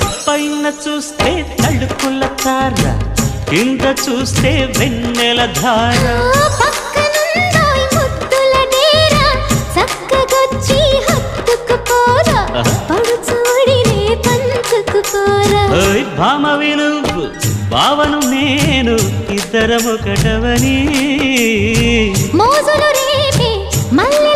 పైన చూస్తే తడుకుల తార, కింద చూస్తే వెన్నెల ధార. పక్కనుందోయ్ ముద్దుల డేరా, చక్కగొచ్చి హత్తుకుపోరా, పడుచూడినే పంచుకుపోరా. భామ వినువు భావను నేను, ఇద్దరమొకటవని మోజులు రేపే మల్లె